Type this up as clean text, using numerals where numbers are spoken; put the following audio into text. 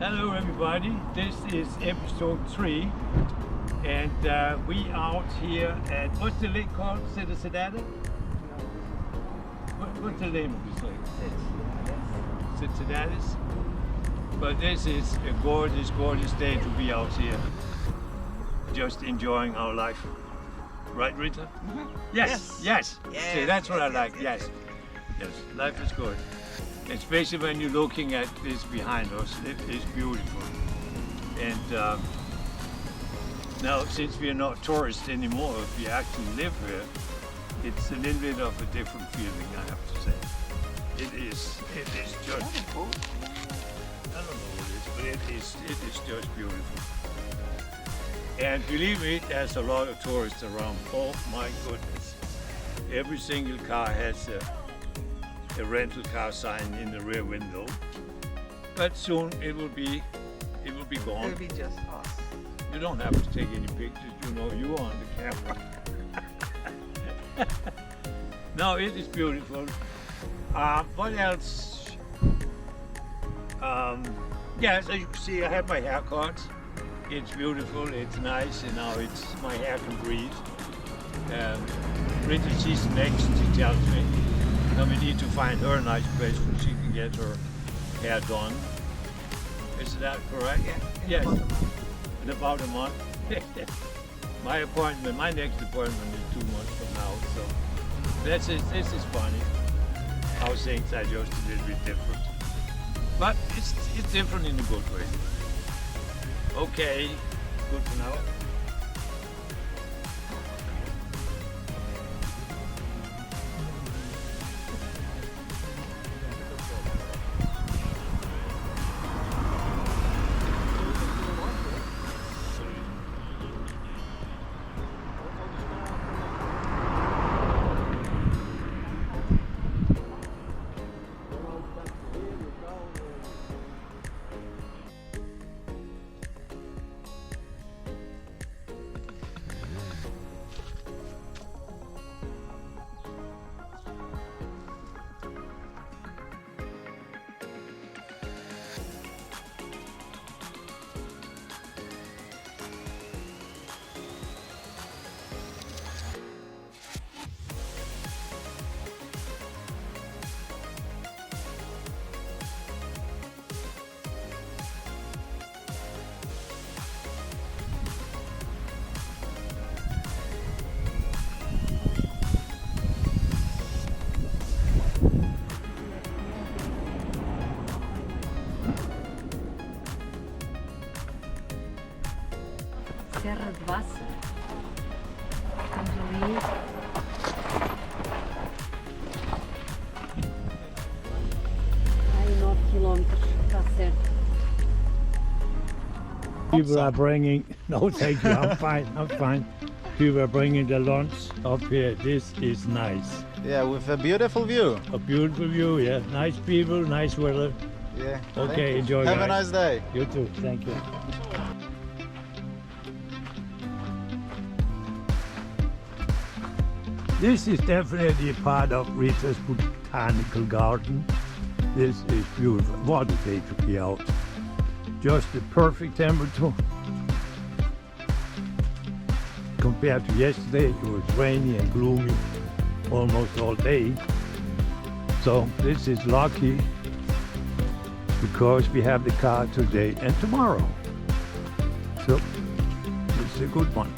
Hello everybody, this is episode 3 and we out here at, what's the lake called? Cincinnati? What's the name of this lake? Cincinnati. But this is a gorgeous, gorgeous day to be out here, just enjoying our life. Right, Rita? Mm-hmm. Yes. See, that's what I like, yes. Life is good. Especially when you're looking at this behind us, it is beautiful. And now, since we are not tourists anymore, we actually live here, it's a little bit of a different feeling, I have to say. It is just, I don't know what it is, but it is just beautiful. And believe me, there's a lot of tourists around. Oh my goodness. Every single car has a rental car sign in the rear window, but soon it will be gone. It'll be just us. You don't have to take any pictures, you know you are on the camera. No, it is beautiful. What else? Yes, as you can see, I have my haircut. It's beautiful, it's nice, and now my hair can breathe. Rita, she's next, she tells me. Now we need to find her a nice place where she can get her hair done. Is that correct? Yeah. Yes. In about a month. My next appointment is 2 months from now. So this is funny. How things are just a little bit different. But it's different in a good way. Okay, good for now. Serra de Bassa. Estamos ali. Aí 9 km, está certo. People are bringing, no thank you, I'm fine. People are bringing the lunch up here. This is nice. Yeah, with a beautiful view. A beautiful view, yeah. Nice people, nice weather. Yeah. Okay, enjoy. Have guys. a nice day. You too, thank you. This is definitely a part of Rita's botanical garden. This is beautiful. What a day to be out. Just the perfect temperature. Compared to yesterday, it was rainy and gloomy almost all day. So this is lucky because we have the car today and tomorrow. So it's a good one.